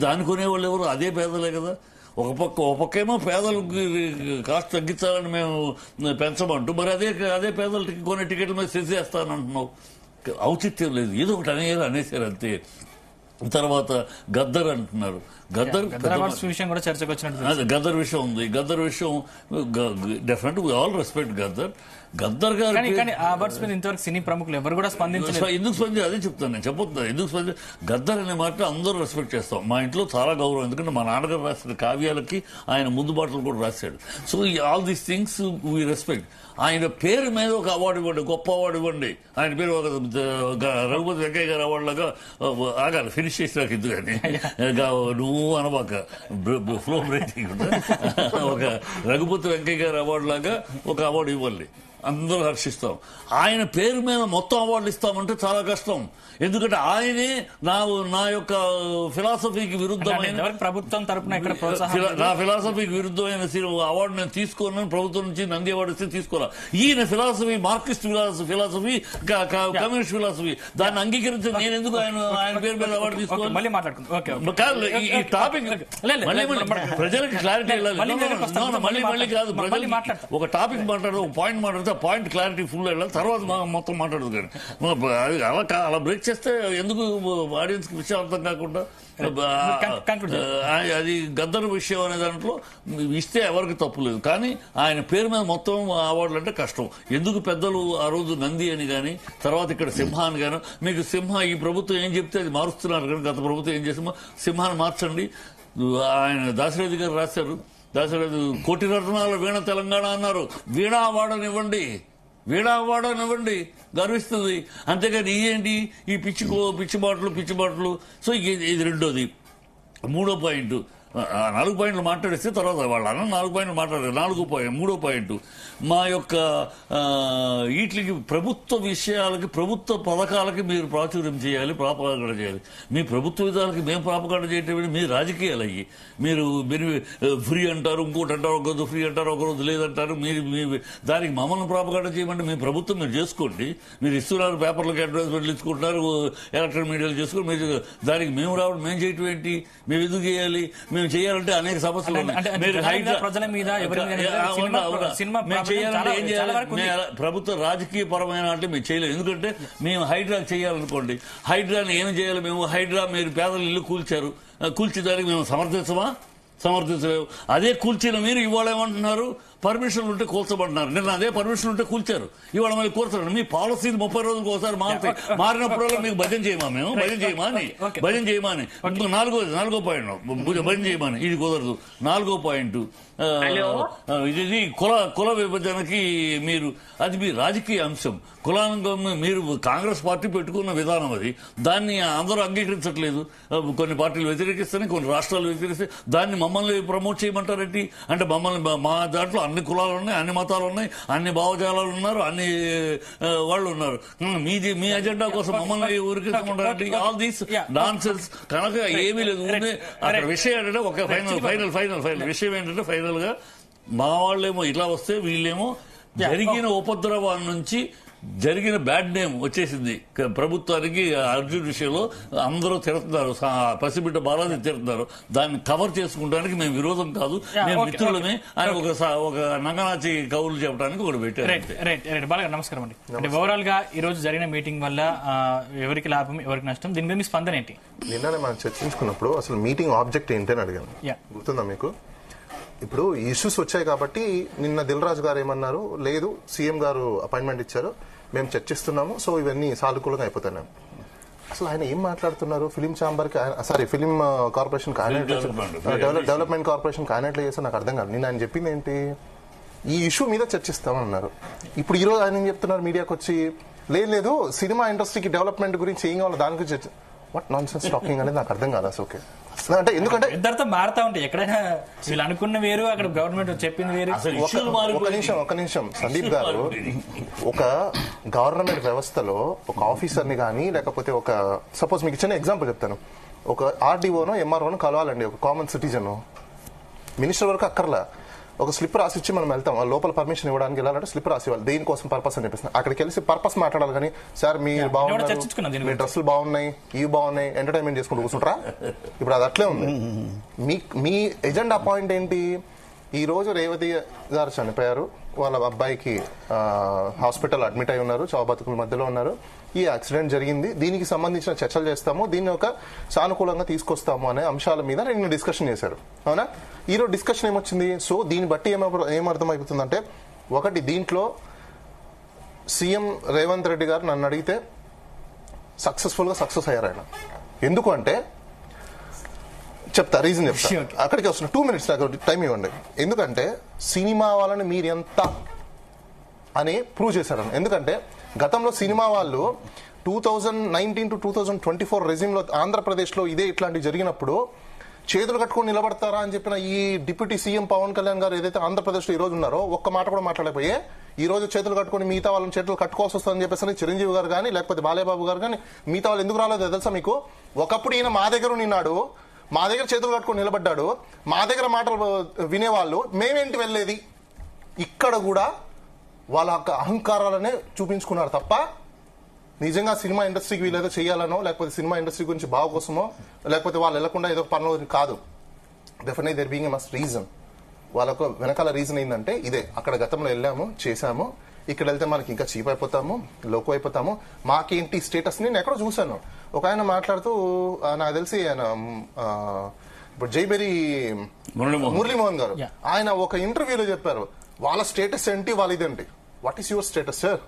దాని కొనేవాళ్ళు ఎవరు? అదే పేదలే కదా. ఒక పక్కేమో పేదలకు కాస్ట్ తగ్గించాలని మేము పెంచమంటూ, మరి అదే పేదలకి కొనే టికెట్ల మీద చేస్తానంటున్నావు. ఔచిత్యం లేదు. ఏదో ఒకటి అనేసారు అంతే. తర్వాత గద్దర్ అంటున్నారు. గద్దర్ విషయం కూడా చర్చకు వచ్చినట్టు గద్దర్ విషయం ఉంది. గద్దర్ విషయం definite we all respect Gaddar garu. ఇంతవరకు సినీ ప్రముఖులు ఎవరు కూడా స్పందించలేదు. ఎందుకు స్పంది అదే చెప్తాను నేను, చెప్పొద్దు ఎందుకు స్పంది. గద్దర్ అనే మాట అందరూ రెస్పెక్ట్ చేస్తాం. మా ఇంట్లో చాలా గౌరవం, ఎందుకంటే మా నాన్నగారు రాసిన కావ్యాలకి ఆయన ముందు బాటలు కూడా రాశాడు. So all these things we respect. ఆయన పేరు మీద ఒక అవార్డు ఇవ్వండి, గొప్ప అవార్డు ఇవ్వండి. ఆయన పేరు ఒక రఘుపతి వెంకయ్య గారు అవార్డు లాగా ఆగాలి, ఫినిష్ చేసినాక ఇది కానీ నువ్వు అనబాక ఫ్లో బ్రేకింగ్ ఒక రఘుపతి వెంకయ్య గారు అవార్డు లాగా ఒక అవార్డు ఇవ్వాలి, అందరూ హర్షిస్తాం. ఆయన పేరు మీద మొత్తం అవార్డులు ఇస్తామంటే చాలా కష్టం. ఎందుకంటే ఆయనే నా యొక్క ఫిలాసఫీకి విరుద్ధమైన, ప్రభుత్వం తరపున నా ఫిలాసఫీకి విరుద్ధమైన అవార్డు నేను తీసుకోనని ప్రభుత్వం నుంచి నంది అవార్డు ఇస్తే తీసుకోరా. ఈయన philosophy Marxist philosophy, communist philosophy, దాన్ని అంగీకరించి నేను ఎందుకు ఆయన పేరు మీద అవార్డు తీసుకోవాలి? ఈ టాపిక్ ప్రజలకు క్లారిటీ వెళ్ళాలి. మళ్ళీ కాదు, ప్రజలు ఒక టాపిక్ మాట్లాడదు, ఒక పాయింట్ మాట్లాడితే ఆ పాయింట్ క్లారిటీ ఫుల్ వెళ్ళాలి, తర్వాత మొత్తం మాట్లాడదు. కానీ అలా బ్రేక్ చేస్తే ఎందుకు ఆడియన్స్ కి విషయం అర్థం కాకుండా. అది గద్దర్ విషయం అనే దాంట్లో ఇస్తే ఎవరికి తప్పు లేదు, కానీ ఆయన పేరు మీద మొత్తం అవార్డులు అంటే కష్టం. ఎందుకు పెద్దలు ఆ రోజు నంది అని కానీ, తర్వాత ఇక్కడ సింహ అని కానీ, మీకు సింహ ఈ ప్రభుత్వం ఏం చెప్తే అది మారుస్తున్నారు. కానీ గత ప్రభుత్వం ఏం చేసిందో సింహాన్ని మార్చండి. ఆయన దాశరథి గారు రాశారు, దాశరథి కోటి రత్నాల వీణ తెలంగాణ అన్నారు. వీణా అవార్డునివ్వండి, వీణా అవార్డునివ్వండి, గర్విస్తుంది. అంతేగాని ఇదేంటి ఈ పిచ్చి బాటలు. సో ఇది రెండోది. మూడో పాయింట్, 4 పాయింట్లు మాట్లాడిస్తే తర్వాత వాళ్ళు అన్న 4 పాయింట్లు మాట్లాడారు. మూడో పాయింట్, మా యొక్క వీటికి ప్రభుత్వ విషయాలకి, ప్రభుత్వ పథకాలకి మీరు ప్రాచుర్యం చేయాలి, ప్రాపగాండ చేయాలి. మీ ప్రభుత్వ విధాలకి మేము ప్రాపగాండ చేయటం, మీ రాజకీయాలు అయ్యి మీరు ఫ్రీ అంటారు, ఇంకోటి అంటారు, ఒకరోజు ఫ్రీ అంటారు, ఒకరోజు లేదంటారు. మీరు దానికి మమ్మల్ని ప్రాపగాండ చేయమంటే మీ ప్రభుత్వం మీరు చేసుకోండి. మీరు ఇస్తున్నారు, పేపర్లకు అడ్వర్టైజ్మెంట్లు ఇచ్చుకుంటున్నారు, ఎలక్ట్రానిక్ మీడియాలు చేసుకుని, మీరు దానికి మేము రావడం, మేము చేయటం ఏంటి? మేము ఎందుకు చేయాలి? మేము చేయాలంటే అనేక సమస్యలు చేయాలంటే ఏం చేయాలి? ప్రభుత్వ రాజకీయ పరమైన అంటే మేము చేయలేము. ఎందుకంటే మేము హైడ్రా చేయాలనుకోండి, హైడ్రాని ఏం చేయాలి? మేము హైడ్రా మీరు పేదల ఇల్లు కూల్చేదానికి మేము సమర్థించలేము. అదే కూల్చిన మీరు ఇవాళ ఏమంటున్నారు? పర్మిషన్లు ఉంటే కూల్చమంటున్నారు. నిన్న అదే పర్మిషన్ ఉంటే కూల్చారు, ఇవాళ మళ్ళీ కూర్చోండి. మీ పాలసీ 30 రోజులకు ఒకసారి మారినప్పుడల్లా మీకు భజన చేయమా? మేము భజన చేయమా అని. నాలుగో పాయింట్ భజన చేయమని, ఇది కుదరదు. 4వ పాయింట్, ఇది కుల విభజనకి మీరు, అది మీ రాజకీయ అంశం. కులానికి మీరు కాంగ్రెస్ పార్టీ పెట్టుకున్న విధానం అది, దాన్ని అందరూ అంగీకరించట్లేదు. కొన్ని పార్టీలు వ్యతిరేకిస్తాయి, కొన్ని రాష్ట్రాలు వ్యతిరేకిస్తాయి. దాన్ని మమ్మల్ని ప్రమోట్ చేయమంటారేంటి? అంటే మమ్మల్ని మా దాంట్లో అన్ని కులాలు ఉన్నాయి, అన్ని మతాలు ఉన్నాయి, అన్ని భావజాలాలు ఉన్నారు, అన్ని వాళ్ళు ఉన్నారు. మీ అజెండా కోసం మమ్మల్ని ఊరికించమంటారంటే ఆల్ దీస్ నాన్ సెన్స్. కనుక ఏమీ లేదు. అక్కడ విషయం ఏంటంటే ఒక ఫైనల్ విషయం ఏంటంటే, ఫైనల్ గా మా వాళ్ళేమో ఇట్లా వస్తే, వీళ్ళేమో జరిగిన ఉపద్రవం నుంచి జరిగిన బ్యాడ్ నేమ్ వచ్చేసింది ప్రభుత్వానికి. అర్జున్ విషయంలో అందరూ తిడుతున్నారు, పసిబిడ్డ బాలాజీ తిడుతున్నారు. దాన్ని కవర్ చేసుకుంటానికి మేము విరోధం కాదు, మేము మిత్రులమే అని ఒక నంగనాచి కవులు చెప్పడానికి ఒకటి పెట్టారు. బాగా నమస్కారం అండి. అంటే ఓవరాల్ గా ఈ రోజు జరిగిన మీటింగ్ వల్ల ఎవరికి లాభం, ఎవరికి నష్టం, దీని మీద మీ స్పందన ఏంటి? నిన్ననే మనం చర్చించుకున్నప్పుడు అసలు మీటింగ్ ఆబ్జెక్ట్ ఏంటి అని అడిగాను, గుర్తుందా మీకు? ఇప్పుడు ఇష్యూస్ వచ్చాయి కాబట్టి నిన్న దిల్ రాజు గారు ఏమన్నారు, లేదు సీఎం గారు అపాయింట్మెంట్ ఇచ్చారు, మేము చర్చిస్తున్నాము, సో ఇవన్నీ సానుకూలంగా అయిపోతున్నాయి. అసలు ఆయన ఏం మాట్లాడుతున్నారు? ఫిలిం ఛాంబర్ కి, ఫిలిం కార్పొరేషన్ డెవలప్మెంట్ కార్పొరేషన్ కానట్లు చేస్తే నాకు అర్థం కాదు. నేను ఆయన చెప్పింది ఏంటి, ఈ ఇష్యూ మీద చర్చిస్తామన్నారు. ఇప్పుడు ఈ రోజు ఆయన ఏం చెప్తున్నారు మీడియాకి వచ్చి, లేదు సినిమా ఇండస్ట్రీకి డెవలప్మెంట్ గురించి ఏం కావాలి దాని గురించి, వాట్ నాన్ సెన్స్ టాకింగ్ అనేది నాకు అర్థం కాదు అసలు. ఓకే, అంటే ఎందుకంటే ఇద్దరితో మారుతా ఉంటాయి, ఎక్కడైనా వీళ్ళు అనుకున్న వేరు, అక్కడ గవర్నమెంట్ చెప్పింది వేరు. ఒక నిమిషం సందీప్ గారు, ఒక గవర్నమెంట్ వ్యవస్థలో ఒక ఆఫీసర్ని కానీ, లేకపోతే ఒక సపోజ్ మీకు చిన్న ఎగ్జాంపుల్ చెప్తాను, ఒక ఆర్డీఓనో ఎంఆర్ఓనో కలవాలండి ఒక కామన్ సిటిజన్, మినిస్టర్ వరకు అక్కర్లా. ఒక స్లిప్ రాసిచ్చి మనం వెళ్తాం, ఆ లోపల పర్మిషన్ ఇవ్వడానికి వెళ్ళాలంటే స్లిప్ రాసి ఇవ్వాలి, దేనికోసం పర్పస్ అని చెప్పేసి. అక్కడికి వెళ్ళి పర్పస్ మాట్లాడాలి కానీ సార్ మీరు బాగున్నారు, మీ డ్రెస్సులు బాగున్నాయి, ఇవి బాగున్నాయి, ఎంటర్టైన్మెంట్ చేసుకుంటూ కూర్చుంటారా? ఇప్పుడు అది అట్లే ఉంది. మీ ఎజెండా పాయింట్ ఏంటి? ఈ రోజు రేవతి గారు చనిపోయారు, వాళ్ళ అబ్బాయికి హాస్పిటల్ అడ్మిట్ అయి ఉన్నారు, చావు బతుకుల మధ్యలో ఉన్నారు, ఈ యాక్సిడెంట్ జరిగింది, దీనికి సంబంధించిన చర్చలు చేస్తాము, దీన్ని ఒక సానుకూలంగా తీసుకొస్తాము అనే అంశాల మీద నేను డిస్కషన్ చేశారు. అవునా? ఈరోజు డిస్కషన్ ఏమొచ్చింది? సో దీన్ని బట్టి ఏమర్థమైపోతుందంటే, ఒకటి దీంట్లో సీఎం రేవంత్ రెడ్డి గారు నన్ను అడిగితే సక్సెస్ అయ్యారు ఆయన. ఎందుకు అంటే చెప్తా, రీజన్ చెప్తా, అక్కడికి వస్తున్నా. 2 minutes నాకు టైం ఇవ్వండి. ఎందుకంటే సినిమా వాళ్ళని మీరు ఎంత అని ప్రూవ్ చేశారు. ఎందుకంటే గతంలో సినిమా వాళ్ళు 2019 to 2024 రెజిమ్లో ఆంధ్రప్రదేశ్లో ఇదే ఇట్లాంటివి జరిగినప్పుడు చేతులు కట్టుకొని నిలబడతారా అని చెప్పిన ఈ డిప్యూటీ సీఎం పవన్ కళ్యాణ్ గారు ఏదైతే ఆంధ్రప్రదేశ్లో ఈ రోజు ఉన్నారో ఒక్క మాట కూడా మాట్లాడకపోయే ఈ రోజు చేతులు కట్టుకొని మిగతా వాళ్ళని చేతులు కట్టుకోవాల్సి వస్తుందని చెప్పేసి చిరంజీవి గారు కానీ లేకపోతే బాలయ్యబాబు గారు కానీ మిగతా వాళ్ళు ఎందుకు రాలేదో తెలుసా మీకు? ఒకప్పుడు ఈయన మా దగ్గర నిన్నాడు, మా దగ్గర చేతులు కట్టుకొని నిలబడ్డాడు, మా దగ్గర మాటలు వినేవాళ్ళు, మేమేంటి వెళ్ళేది? ఇక్కడ కూడా వాళ్ళ అహంకారాలనే చూపించుకున్నారు తప్ప నిజంగా సినిమా ఇండస్ట్రీకి వీళ్ళేదో చేయాలనో లేకపోతే సినిమా ఇండస్ట్రీ గురించి బాగు కోసమో లేకపోతే వాళ్ళు వెళ్లకుండా ఏదో పనులు కాదు. Definitely there being a must reason. వాళ్ళకు వెనకాల రీజన్ ఏంటంటే ఇదే, అక్కడ గతంలో వెళ్ళాము చేశాము, ఇక్కడ వెళ్తే మనకి ఇంకా చీప్ అయిపోతాము, లోకు అయిపోతాము, మాకేంటి స్టేటస్. నేను ఎక్కడో చూశాను, ఒక ఆయన మాట్లాడుతూ నాకు తెలిసి ఆయన ఇప్పుడు జైబెరీ మురళీమోహన్ గారు, ఆయన ఒక ఇంటర్వ్యూలో చెప్పారు వాళ్ళ స్టేటస్ ఏంటి, వాళ్ళ ఇదేంటి. What is your status sir?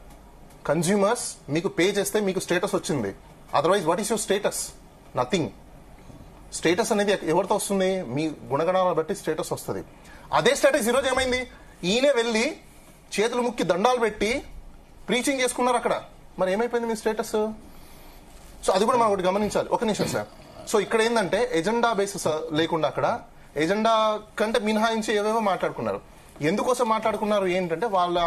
Consumers మీకు పే చేస్తే మీకు స్టేటస్ వచ్చింది, otherwise what is your status? Nothing. Status అనేది ఎవరితో వస్తుంది? మీ గుణగణాలను బట్టి స్టేటస్ వస్తుంది. అదే స్టేటస్ ఈరోజు ఏమైంది? ఈయనే వెళ్ళి చేతులు ముక్కి దండాలు పెట్టి ప్రీచింగ్ చేసుకున్నారు అక్కడ. మరి ఏమైపోయింది మీ స్టేటస్? సో అది కూడా మనం ఒకటి గమనించాలి. ఒక నిమిషం సార్. సో ఇక్కడ ఏంటంటే ఎజెండా బేసిస్ లేకుండా అక్కడ ఎజెండా కంటే మినహాయించి ఏవేవో మాట్లాడుకున్నారు. ఎందుకోసం మాట్లాడుకున్నారు ఏంటంటే వాళ్ళ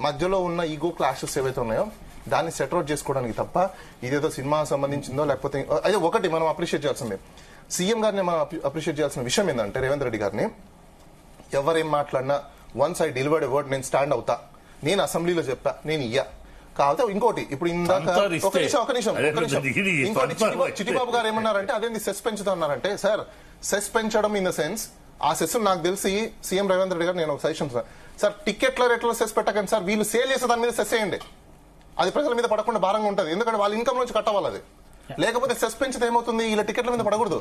మధ్యలో ఉన్న ఈగో క్లాషెస్ ఏవైతే ఉన్నాయో దాన్ని సెటౌట్ చేసుకోవడానికి తప్ప ఇదేదో సినిమా సంబంధించిందో లేకపోతే అదే. ఒకటి మనం అప్రిషియేట్ చేయాల్సింది, సీఎం గారిని మనం అప్రిషియేట్ చేయాల్సిన విషయం ఏంటంటే రేవంత్ రెడ్డి గారిని ఎవరేం మాట్లాడినా once I delivered a word, నేను స్టాండ్ అవుతా, నేను అసెంబ్లీలో చెప్పా, నేను ఇయ్యా. కాకపోతే ఇంకోటి, ఇప్పుడు ఇందాక ఒక నిమిషం ఇంకోటి చిట్టిబాబు గారు ఏమన్నారంటే అదేంది సెస్ పెంచుతున్నారంటే, సార్ సెస్ పెంచడం ఇన్ ద సెన్స్ ఆ సెస్ నాకు తెలిసి సీఎం రేవంత్ రెడ్డి గారు నేను ఒక సజెషన్ సార్, టికెట్ల రేట్ల సెస్ పెట్టకండి సార్, వీళ్ళు సేల్ చేసే దాని మీద సెస్ వేయండి, అది ప్రజల మీద పడకుండా భారంగా ఉంటుంది. ఎందుకంటే వాళ్ళ ఇన్కమ్ నుంచి కట్టవాలి అది. లేకపోతే సెస్ పెంచితే ఏమవుతుంది, వీళ్ళ టికెట్ల మీద పడకూడదు.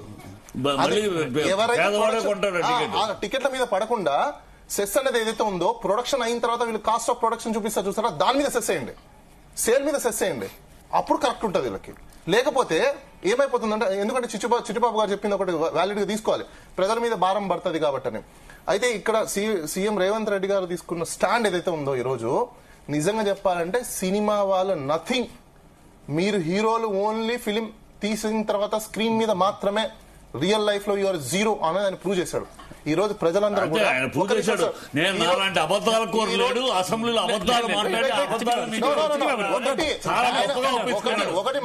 టికెట్ల మీద పడకుండా సెస్ అనేది ఏదైతే ఉందో ప్రొడక్షన్ అయిన తర్వాత వీళ్ళు కాస్ట్ ఆఫ్ ప్రొడక్షన్ చూపిస్తారు చూసారా, దాని మీద సెస్ వేయండి, సేల్ మీద సెస్ వేయండి, అప్పుడు కరెక్ట్ ఉంటుంది వీళ్ళకి. లేకపోతే ఏమైపోతుందంటే, ఎందుకంటే చిట్టిబాబు గారు చెప్పింది ఒకటి వ్యాలిడ్ గా తీసుకోవాలి, ప్రజల మీద భారం పడుతుంది కాబట్టి. అయితే ఇక్కడ సీఎం రేవంత్ రెడ్డి గారు తీసుకున్న స్టాండ్ ఏదైతే ఉందో ఈ రోజు నిజంగా చెప్పాలంటే సినిమా వాళ్ళ నథింగ్. మీరు హీరోలు ఓన్లీ ఫిలిం తీసిన తర్వాత స్క్రీన్ మీద మాత్రమే, రియల్ లైఫ్ లో యూఆర్ జీరో అనేది ఆయన ప్రూవ్ చేశాడు. ఈ రోజు ప్రజలందరూ నేను అలాంటి అబద్ధాల కోరలేడు, అసెంబ్లీలో అబద్ధాలు మాట్లాడి మాట్లాడింది ఒకటి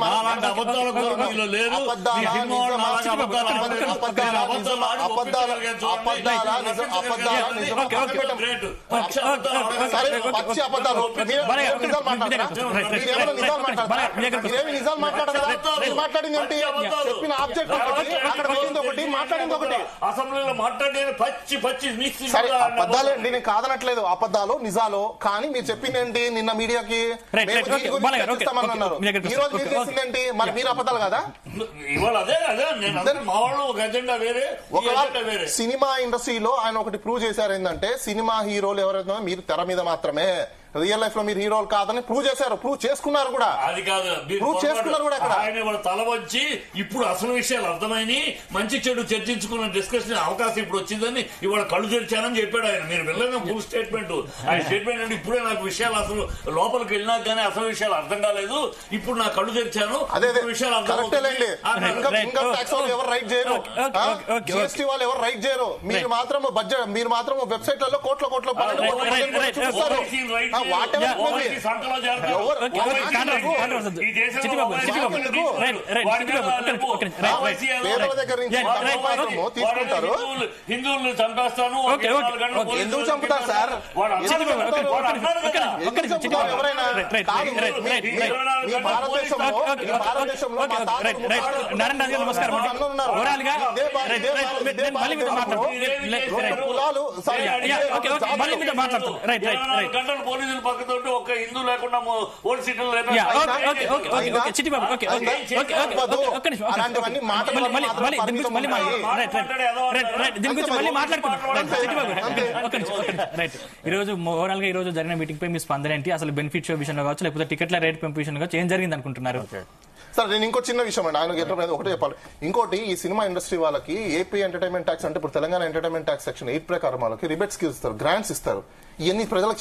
అసెంబ్లీలో మాట్లాడి అబద్ధాలు. నేను కాదనట్లేదు, అబద్ధాలు నిజాలు. కానీ మీరు చెప్పింది ఏంటి నిన్న మీడియాకి, ఈ రోజు మీరు చేసిందేంటి? మరి మీరు అబద్ధాలు కదా? సినిమా ఇండస్ట్రీలో ఆయన ఒకటి ప్రూవ్ చేశారు ఏంటంటే, సినిమా హీరోలు ఎవరైతే మీరు తెర మీద మాత్రమే, రియల్ లైఫ్ లో మీరు హీరోలు కాదని ప్రూవ్ చేశారు, ప్రూవ్ చేసుకున్నారు కూడా. అది కాదు, ప్రూవ్ చేసుకున్నారు కూడా. ఆయన తల వచ్చి ఇప్పుడు అసలు విషయాలు అర్థమైంది, మంచి చెడు చర్చించుకున్న డిస్కషన్ అవకాశం ఇప్పుడు వచ్చిందని ఇవాళ కళ్ళు తెరిచానని చెప్పాడు ఆయన. మీరు వెళ్ళిన ఫుల్ స్టేట్మెంట్, ఆయన స్టేట్మెంట్ అంటే ఇప్పుడే నాకు విషయాలు అసలు లోపలికి వెళ్ళినా కానీ అసలు విషయాలు అర్థం కాలేదు, ఇప్పుడు నా కళ్ళు తెరిచాను, విషయాలు అర్థం. ఇన్కమ్ ట్యాక్స్ వాళ్ళు ఎవరు రైట్ చేయరు, జిఎస్టీ వాళ్ళు ఎవరు రైట్ చేయరు, మీరు మాత్రం బడ్జెట్, మీరు మాత్రం వెబ్సైట్లలో కోట్ల whatever it may be. Owaisi సంఖలో చేరతారు. ఎవరు- ఓవైసీ కాంట్రవర్సీ. ఈ దేశంలో చిట్టిబాబు, ఓవైసీ చిట్టిబాబు, ఎందుకు? రైట్, రైట్, వాడి చిట్టిబాబు, మీద ఒక్క నిమిషం, ఒక్క నిమిషం, రైట్, ఓవైసీ రైట్. ఏదో పేదల దగ్గర నుంచి Yeah, right, మాత్రము తీసుకుంటారు. హిందువులను చంపేస్తాను ఒక ఓకే, 24 గంటలు ఓకే. పోలీసులు ఎందుకు చంపుతారు సార్? వాడు అన్నాడు చిట్టిబాబు, కదా, ఓకే, వాడు ఒక్క నిమిషం, అన్నాడు ఒక్క కదా. నిమిషం, ఒక్క నిమిషం, ఎందుకు చిట్టిబాబు. ఎవరైనా? రైట్, రైట్, కాదు, రైట్, మీ- రైట్, మీ- రైట్. మీ భారతదేశంలో ఓకే, మీ భారతదేశంలో ఓకే, మా తాతలు రైట్, రైట్. ముత్తాతలు నారాయణ రాజు గారు నమస్కారం అండి. అన్నలు ఉన్నారు. ఓవరాల్ గా ఇదే భారత- రైట్, ఇదే రైట్. భారత- నేను మళ్ళీ మీతో మాట్లాడతాను. రెండు కులాలు సారీ, యా, ఓకే, ఓకే, మళ్ళీ మీతో మాట్లాడతాం. Right, right, 24 right. గంటలు పోలీసులు పక్కతోటి ఒక్క హిందూ లేకుండా ఓటు సీట్లు yeah, okay, okay, okay, okay, okay, Chittibabu, okay, okay, okay, okay, okay, ఒక్క నిమిషం, ఒక్క నిమిషం. అలాంటివన్నీ మాటలు మళ్ళీ దీని గురించి మళ్ళీ పరిమితం రైట్, రైట్, రైట్, దీని గురించి మళ్ళీ మాట్లాడుకుందాం. రైట్, చిట్టిబాబు, ఒక్క నిమిషం, ఒక్క నిమిషం. రైట్. ఈ రోజు ఓవరాల్ గా ఈ రోజు జరిగిన మీటింగ్ పై మీ స్పందన ఏంటి? అసలు బెనిఫిట్ షో విషయంలో కావచ్చు, లేకపోతే టికెట్ల రేట్ పెంపు విషయంలో కావచ్చు, ఏం జరిగింది అనుకుంటున్నారు? సార్ నేను ఇంకో చిన్న విషయం అండి, ఆయన గెటప్ ఒకటే చెప్పాలి. ఇంకోటి, ఈ సినిమా ఇండస్ట్రీ వాళ్ళకి ఏపీ ఎంటర్టైన్మెంట్ ట్యాక్స్ అంటే ఇప్పుడు తెలంగాణ ఎంటర్టైన్మెంట్ ట్యాక్స్ సెక్షన్ 8 ప్రకారం వాళ్ళకి రిబేట్స్ ఇస్తారు, గ్రాంట్స్ ఇస్తారు. ఇవన్నీ ప్రజలకు